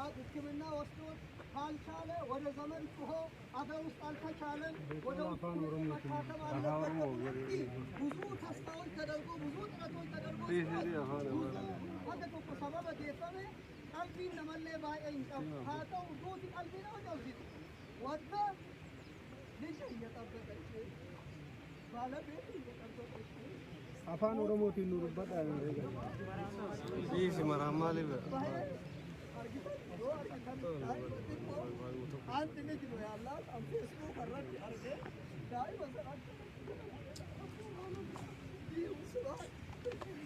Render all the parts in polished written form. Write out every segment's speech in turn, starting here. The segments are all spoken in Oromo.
ها كملنا وصلوا حال شاله ولا زمن كهو هذا وصل كشاله ولا كاتم على وزود هستاول تدرجو وزود رتول تدرجو هذا كوكو سبب ديفامه قلبي نملة باي إنكم هذا وزود قلبي نوجود وده ليش يتابع كذي بالا بيتي يتابع أفان ورموتي نور بدأ إيه سمرة مالي بقى أنت نجوا يا الله أم فيسبوك الرد أرجع داي بس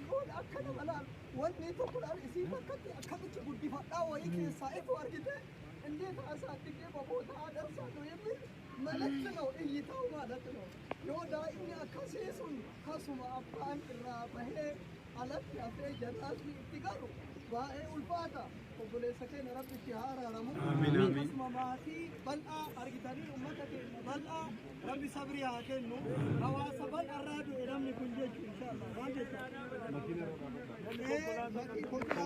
يقول أكنا ملا وني تقول أنا إسي فكت أكنا تقول دي فتا ويك سايف وارجته إندي تاسع تيجي بقول هذا سانو يبي ملكنا إيه تاو مالكنا يو دا إني أكاسيسون كاسوما أبان الرابه على في جنات تيجارو باي أولفاتا وبولي سكين ربي شهارا رمو آمين اسم ماتي بلأ أرجتني أمتك بلأ ربي صبري هاكنو هوا سبل الرادو إرمي كنجيج إن شاء الله راجع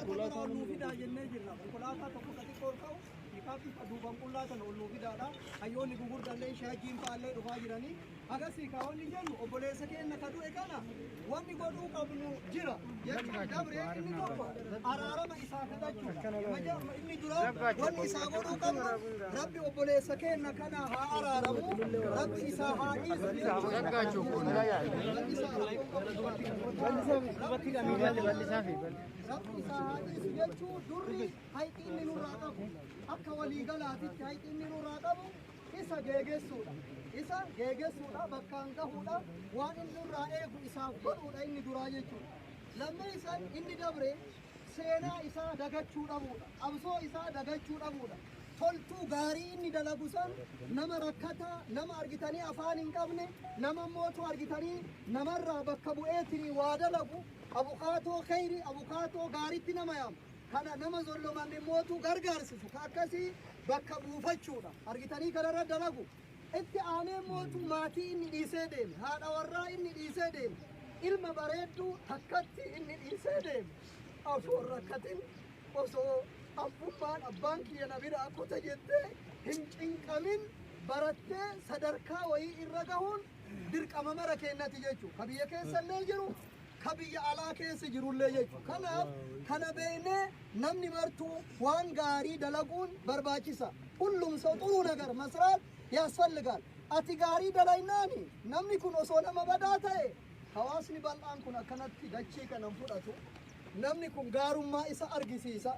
كولاتا نوفيدا جنة جرا كولاتا تفوكتي كوركاو يكافي فدوبام كولاتا نوفيدا لا أيوني بقول دلني شاجين بالله رفاجراني أغاسي كاوني جنو وبولي سكين نكادو إكانا واني قدو قبلو جرا يكي دبري إني كوفا أرارما إساكتا جو مجا إني درا واني إساقودو قبلو ربي وبولي سكين نكنا هارارمو ربي إساها akka walii galaatitti hayxinni nurraa qabu isa geegessuudha bakkaan gahuudha waan inni nurraa eegu isaaf godhuudha inni duraa jechuudha lammii isaa inni dabre seenaa isaa dagachuu dhabuudha qabsoo isaa dagachuu dhabuudha toltuu gaarii inni dalagu san nama rakkataa nama argitanii afaan hin qabne nama mootu argitanii namarraa bakka bu'eetinii waa dalagu abukaatoo khayri abukaatoo gaariitti nama yaamu kana nama zollomanni mootu gargaarsisu akkasii bakka buufachuudha argitanii kanarra dalagu itti aanee mootu maatii inni dhiisee deeme haadha warraa inni dhiisee deeme ilma bareedduu takkatti inni dhiisee deeme osoo rakkatin osoo abbummaan abbaan kiyya na bira akkota jettee hin cinqamin barattee sadarkaa wayii irra gahuun dirqama mara kennati jechuu ka biyya keessallee jiru ka biyya alaa keessa jirullee jechuu kanaaf kana beeknee namni martuu waan gaarii dalaguun barbaachisa hullum ሰው ጥሩ ነገር መስራት ያስፈልጋል ati gaarii dalaynaani namni kun osoo nama badaa ta'e hawaasni bal'aan kun akkanatti dachee kana fudhatu namni kun gaarummaa isa argisiisa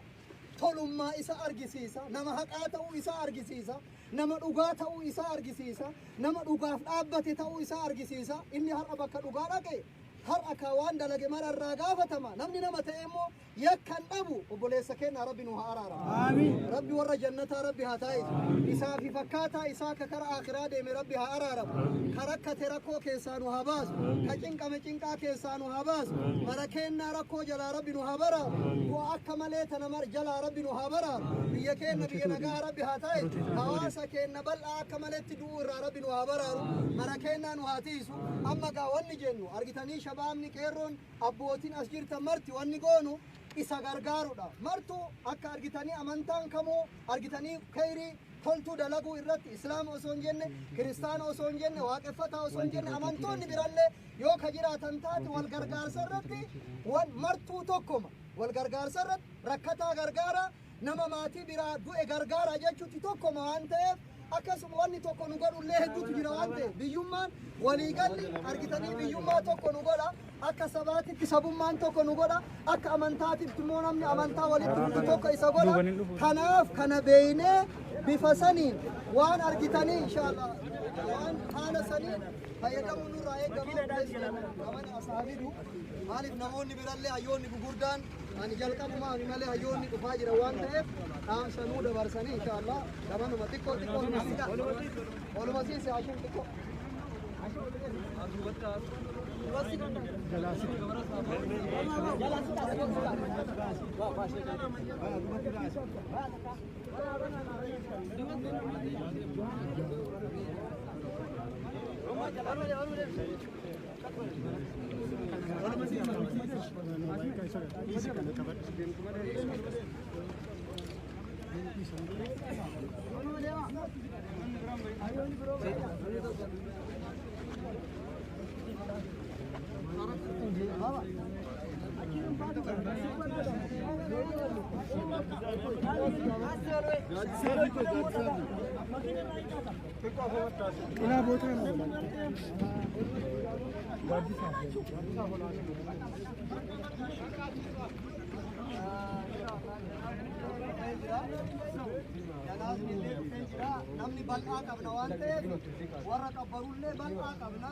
tolummaa isa argisiisa nama haqaa ta'uu isa argisiisa nama dhugaa ta'uu isa argisiisa nama dhugaaf dhaabbate ta'uu isa argisiisa inni har'a bakka dhugaa dhaqe har'a ka waan dalage mararraa gaafatama namni nama ta'e immoo yakkan dhabu obboleessa keenya rabbi nu haa araara amiin rabbi warra jannataa rabbi haa taa'isu isaa fi fakkaataa isaa ka kara akhiraa deeme rabbi haa araaramu ka rakkate rakkoo keessaa nu haa baasu ka cinqame cinqaa keessaa nu haa baasu mara keennaa rakkoo jalaa rabbi nu haa baraaru bu'aa akka malee tana mar jalaa rabbi nu haa baraaru biyya keenya biyya nagaa rabbi haa taa'isu hawaasa keenya bal'aa akka maleetti du'u irraa rabbi nu haa baraaru mara keennaa nu haa tiisu amma gaa wanni jennu argitanii shabaabni qeerroon abbootiin as jirtan marti wanni goonu isa gargaarudha martu akka argitanii amantaan kamoo argitanii khayrii toltuu dalaguu irratti islaama osoo hin jenne kiristaana osoo hin jenne waaqeffataa osoo hin jenne amantoonni birallee yoo ka jiraatan taate wal gargaarsa irratti martuu tokkoma wal gargaarsa irratti rakkataa gargaara nama maatii biraa du'e gargaara jechuutti tokkoma waan ta'eef akkasuma wanni tokko nu godhullee hedduutu jira waan ta'eef biyyummaan waliigalli argitanii biyyummaa tokko nu godha akka sabaatitti sabummaan tokko nu godha akka amantaatitti immoo namni amantaa walitti fidu tokko isa godha kanaaf kana beeynee bifa saniin waan argitanii inshallah waan haala saniin fayyadamuu nurraa eegamu amana asaabidu maaliif namoonni birallee hayyoonni gugurdaan ani jalqabumaa ani malee hayyoonni dhufaa jira waan ta'eef dhaamsanuu dabarsanii inshallah gamanuma xiqqoo oluma siise ashuun xiqqoo ina bota na namni bal'aa qabna waan ta'eef warra qabbarullee bal'aa qabna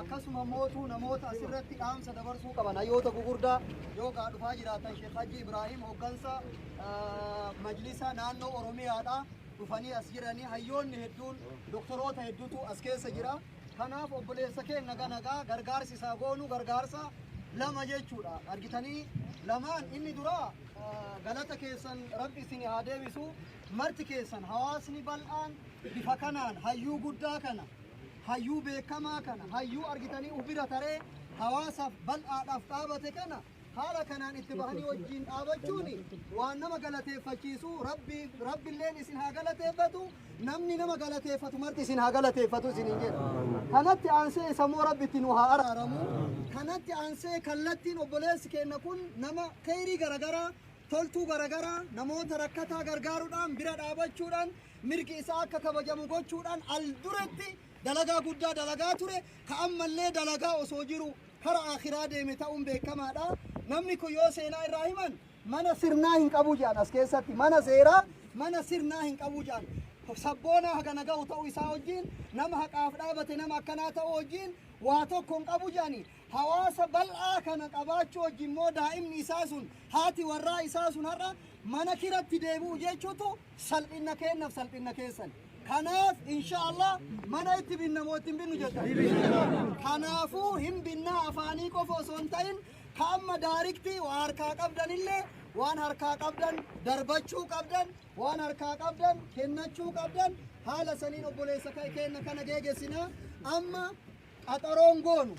akkasuma mootuu namoota asirratti dhaamsa dabarsuu qaban hayyoota gugurdaa yoo gaa dhufaa jiraatan Sheekh Haji Ibrahim hooggansa majlisa naannoo Oromiyaadha dhufanii as jiranii hayyoonni hedduun doktoroota hedduutu as keessa jira kanaaf obboleessa keenya nagaa gargaarsi isaa goonu gargaarsa lama jechuudha argitanii lamaan inni dura galata keessan rabbi isin haa deebisu marti keessan hawaasni bal'aan bifa kanaan hayyuu guddaa kana hayyuu beekamaa kana hayyuu argitanii ubira taree hawaasaaf bal'aadhaaf dhaabate kana haala kanaan itti bahanii wajjin dhaabachuun waan nama galateeffachiisu rabbilleen isin haa galateeffatu namni nama galateeffatu marti isin haa galateeffatu isin hin jedhu kanatti aansee sammuu rabbitti nu haa araaramu kanatti aansee kallattiin obboleessi keenya kun nama khayrii garagaraa toltuu garagaraa namoota rakkataa gargaaruudhaan bira dhaabachuudhaan mirgi isaa akka kabajamu gochuudhaan al duratti dalagaa guddaa dalagaa ture ka ammallee dalagaa osoo jiru kara akhiraa deeme ta'uun beekamaadha namni kun yoo seenaa irraa himan mana sirnaa hin qabu jedhan as keessatti mana seeraa mana sirnaa hin qabu jedhan sabboona haga naga'u ta'uu isaa wajjin nama haqaaf dhaabate nama akkanaa ta'uu wajjin waa tokko hin qabu jedhani hawaasa bal'aa kana qabaachuu wajjin immoo daa'imni isaa sun haati warraa isaa sun har'a mana kiratti deebi'u jechuutu salphina kennaaf salphina keessan kanaaf inshaallah mana itti binna mootin binnu jettan kanaafuu hin binnaa afaanii qofa osoo hin ta'in ka amma daarikti waa harkaa qabdanillee waan harkaa qabdan darbachuu qabdan waan harkaa qabdan kennachuu qabdan haala saniin obboleessa keenya kana geegessina amma qaxaroon goonu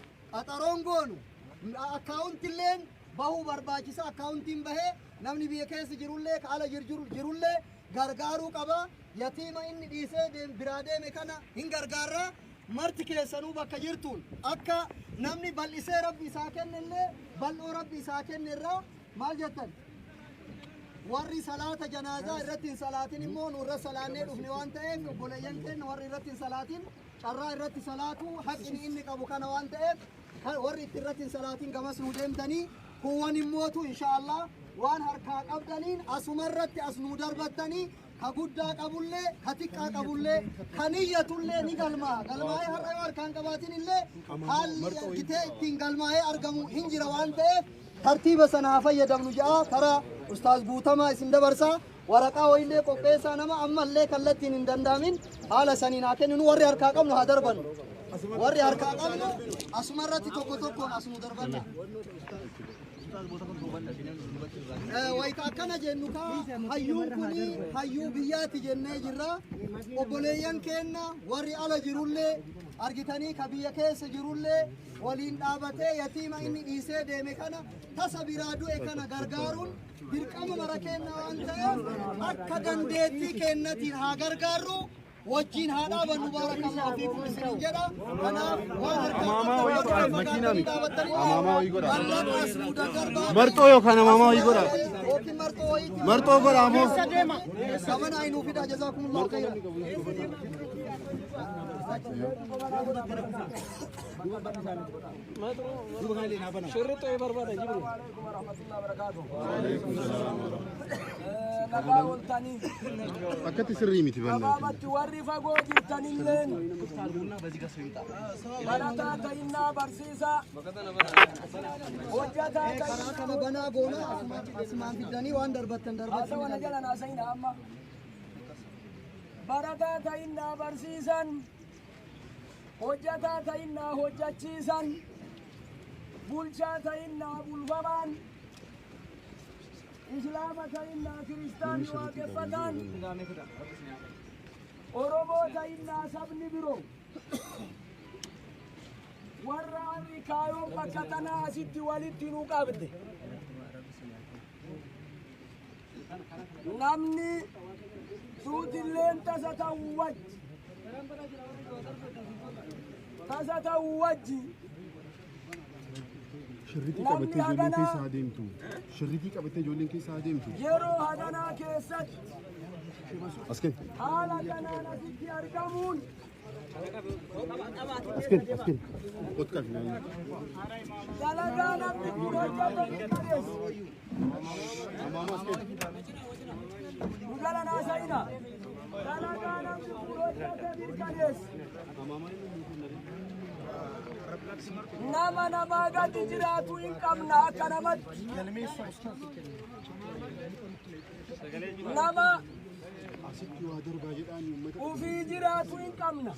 akkaawuntilleen bahuu barbaachisa akkaawuntiin bahee namni biyya keessa jirullee ka ala jirullee gargaaruu qaba yatiima inni dhiisee biraa deeme kana hin gargaarra marti keessanuu bakka jirtuun akka namni bal'isee rabbi isaa kennellee bal'oo rabbi isaa kennerraa maal jettan warri salaata janaazaa irratti hin salaatin immoo nu irra salaannee dhufne waan ta'eef obboleeyyan keenya warri irratti hin salaatin carraa irratti salaatu haqqni inni qabu kana waan ta'eef warri itti irratti hin salaatin gamas nu deemtanii kuwwan immootu inshaallah waan harkaa qabdaniin asumarratti as nu darbattanii ka guddaa qabullee ka xiqqaa qabullee ka niyyatullee ni galmaa'ee har'a yoo harkaan qabaatin illee haalli argitee ittiin galmaa'ee argamu hin jira waan ta'eef tartiiba sana haa fayyadamnu ja'a karaa ustaaz guutamaa isin dabarsaa waraqaa wayillee qopheessaa nama ammallee kallattiin hin danda'amin haala saniin haa kenninu warri harkaa qabnu haa darbannu warri harkaa qabnu asumarratti tokko tokkoon as nu darbanna wayita akkana jennu ka hayyuun kuni hayyuu biyyaati jennee jirra obboleeyyan keenya warri ala jirullee argitanii ka biyya keessa jirullee waliin dhaabatee yatiima inni dhiisee deeme kana tasa biraa du'e kana gargaaruun dirqama mara kenna waan ta'eef akka dandeettii kennatiin haa gargaarru wajjin haa dhaabannu baarakallahu fiikum isinin jedha kanaaf waan marxoo yookaan amaamaa wayii godha marxoo godha amoo samana aynuu fida jazakumullahu khairan شرطه بربادة جبري akkatti sirrii miti banna warri fagoo jirtanilleen barataa ta'innaa barsiisa hojjataa karaa kana banaa goona asumaan fiddanii waan darbattan haasa wana jala naasayna amma barataa ta'innaa barsiisan hojjataa ta'innaa hojjachiisan bulchaa ta'innaa bulfaman islaama ta'innaa kiristaanii waaqeffatan oromoo ta'innaa sabni biroo warra harri kaayoon bakka tanaa asitti walitti nu qabde namni توت اللين تزتوج Shirritii qabattee ijoolleen keessa adeemtu. Shirritii qabattee ijoolleen keessa adeemtu. yeroo haganaa keessatti As kenni. haala kanaan asitti argamuun As kenni. As kenni. Ot qabi. dalagaa namni kun hojjete mirkaneessu. Nu galanaa sa'ina. Dalagaa namni kun hojjete mirkaneessu. Nama namaa gadi jiraatu hin qabna akka namatti. Nama Asitti waa darbaa jedhaan uummata. ufii jiraatu hin qabna.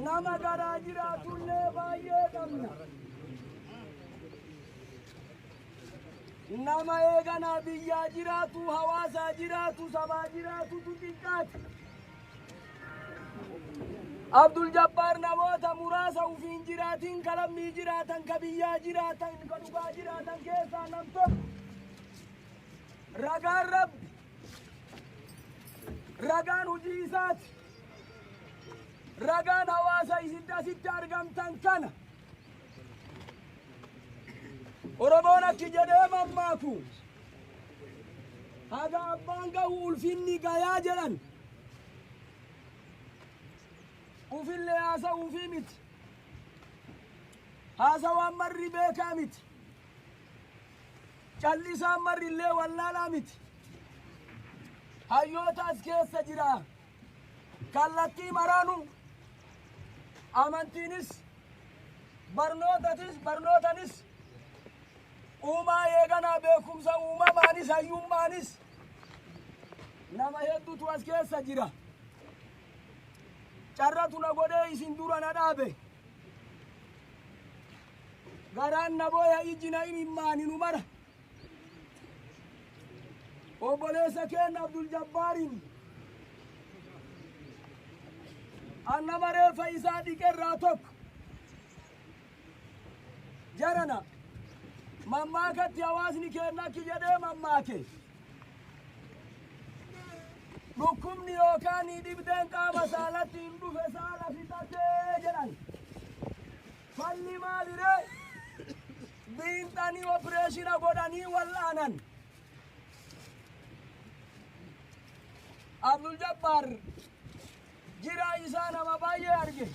Nama garaa jiraatullee baay'ee qabna. Nama eeganaa biyyaa jiraatu, hawaasaa jiraatu, sabaa jiraatutu xiqqaati. Abdul Jabbaar namoota muraasa ufiin jiraatiin kalammii jiraatan ka biyyaa jiraatan ka dhugaa jiraatan keessaa nam tokko. Ragaan Rabbi, ragaan hojii isaati, ragaan hawaasa isitti asitti argamtan kana. Oromoon akki jedhee mammaaku haga abbaan gahu ulfinni gayaa jedhan. Ufillee haasa'uufii miti. Haasawaan marri beekaa miti. Callisaan marrillee wallaalaa miti. Hayyoota as keessa jira. Kallattii maraanu amantiinis barnootanis uumaa eeganaa beekumsa uumamaanis hayyummaanis nama hedduutu as keessa jira. Carratu na godhee isin dura na dhaabe. Garaan na booya iji na imimmaani nu mara. Obboleessa keenya Abdul Jabbaariin annama reeffa isaa dhiqerraa tokko jarana mammaakatti hawaasni keenya akki jedhee mammaake. Dhukkubni yookaan dhibdeen qaama saalatti hin dhufe saala fixatee jedhan. Falli maaliree biinxanii opereeshina godhanii wallaanan. Abdul Jabbaar jiraa isaa nama baay'ee arge.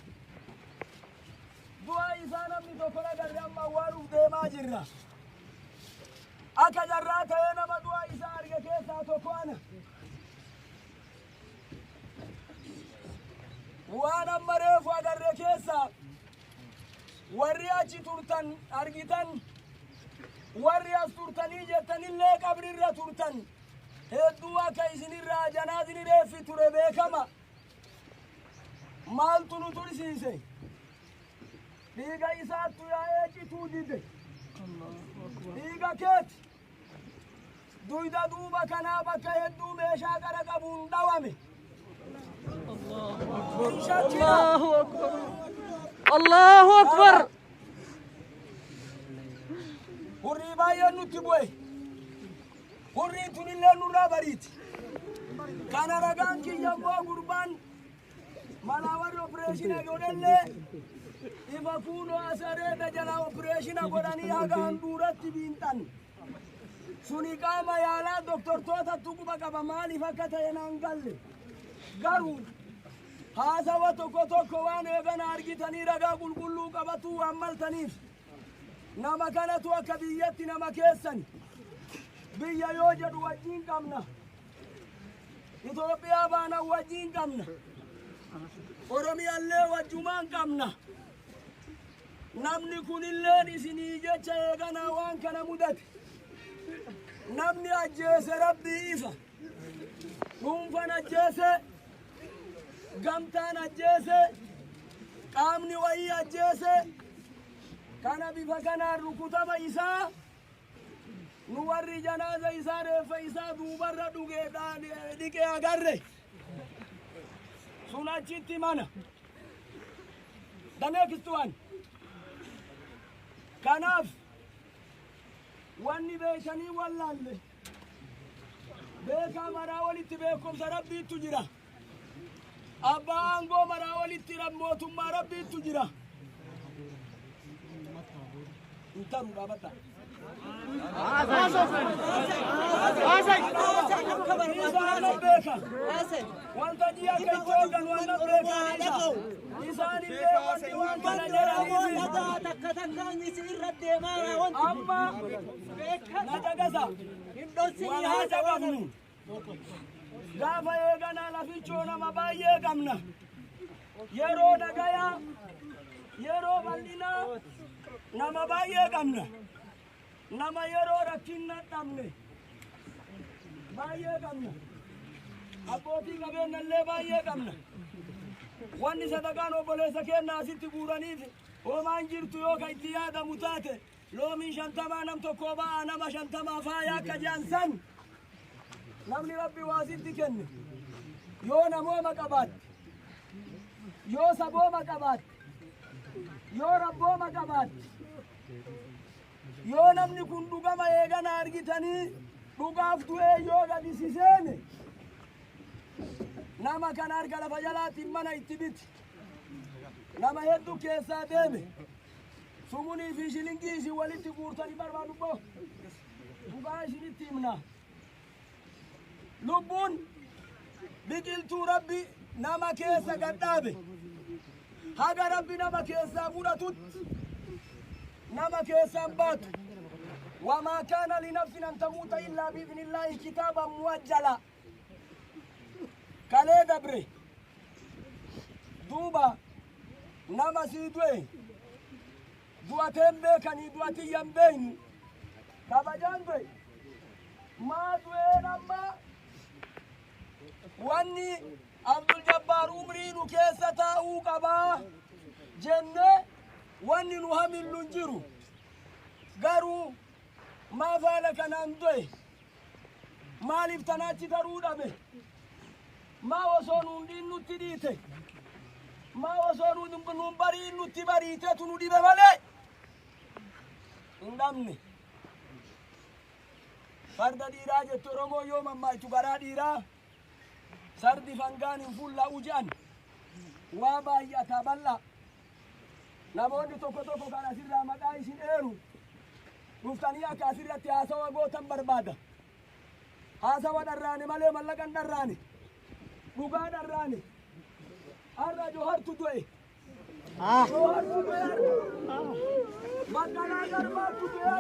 Du'a isaa namni tokko agarre amma awwaaluuf deemaa jirra. Akka jarraa ta'ee nama du'a isaa arge keessaa tokko ana. Waan amma reefu agarre keessa warri achi turtan argitan warri as turtanii jettanillee qabrirra turtan hedduu akka isinirraa janaasni reeffi ture beekama. Maaltu nu tursiise? Dhiiga isaattu yaa'ee cituu dide. Dhiiga keeti duyda duuba kanaa bakka hedduu meeshaa qara qabuun dhawame. الله أكبر الله أكبر Hurrii baay'een nutti bu'e. Hurriin tunillee nurraa bariiti. Kana ragaan kiyya immoo gurbaan malaa warri opereeshina godhallee ifa kuunoo asareeta jala opereeshina godhanii haga handhuuratti biinxan. Suni qaama yaalaa doktortootatti quba qaba maaliif akka ta'e naan galle. Garuu haasawa tokko waan eegana argitanii ragaa qulqulluu qabatuu waan maltaniif nama kanatu akka biyyatti nama keessan biyya yoo jedhu wajjin qabna. Itoophiyaa baana wajjin qabna. Oromiyaallee wajjumaan qabna. Namni kunilleen isinii jecha eeganaa waan kana mudate. Namni ajjeese Rabbii ifa. Dhuunfan ajjeese, gamtaan ajjeese, qaamni wayii ajjeese. Kana bifa kanaan rukutama isaa nu warri janaaza isaa reeffa isaa duubarra dhiqee agarre. Sun achitti mana. Dameekistuwan. Kanaaf wanni beekanii wallaalle beekaa maraa walitti beekumsa rabbiitu jira. Abbaa aangoo maraa walitti mootummaa rabbiitu jira. Intaruu dhaabata. Wanta ji'a kan joogan wanta beekanidha. Isaan illee wanti waan kana jedhaniifi. Amma na caqasa. Waan haa caqafnu. Gaafa eeganaa lafichoo nama baay'ee qabna. Yeroo nagayaa, yeroo bal'inaa nama baay'ee qabna. Nama yeroo rakkinna dhabne baay'ee qabna. Abbootii qabeenyallee baay'ee qabna. Wanni sadaqaan obboleessa keenya asitti guuraniif homaan jirtu yoo ka itti yaadamu taate loomii 50 nam tokko ba'a nama 50 faaya akka jaansan namni rabbi waasitti kenne yoo namooma qabaatte yoo sabooma qabaatte yoo rabbooma qabaatte yoo namni kun dhugama eegana argitanii dhugaaf du'ee yoo gadisiseene nama kan harka lafa jalaatiin mana itti biti nama hedduu keessaa deeme sumunii fi shilingii isin walitti guurtanii barbaadu boo dhugaa isinitti himna. Lubbuun biqiltuu rabbi nama keessa gadhaabe haga rabbi nama keessaa fudhatutti nama keessaan baatu. وما كان لنفس أن تموت إلا بإذن الله كتابا مؤجلا كالي دبري دوبا نما سيدوي دواتين بيكني دواتي ينبين كابجان دوي ما دوي نما واني عبد الجبار عمري نكيسة أوقبا جنة واني نهمل ننجرو قروا ما فعلك نندوي ما لفتناتي ترودا به ما وصونون دين نتديته ما وصونون نمبرين نتبريته تنودي بمالي اندامني فرد ديرا جتو رمو يوم ما يتبرا ديرا سرد فنغان فولا وجان وابا يتبلا نمودي توكو توكو كان سيرا مقايسين ايرو Ruftanii akka asirratti haasawa gootan barbaada. Haasawa dharraane malee mallaqan dharraane. Dhugaa dharraane. Har'a Johartu du'e. Johartu du'e. Baqqalaa Garbaatu du'e.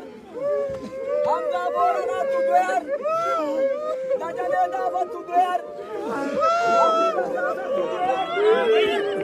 Hamdaa Booranaatu du'e. Dajalee Daafatu du'e. Abdii Dasaasatu du'e.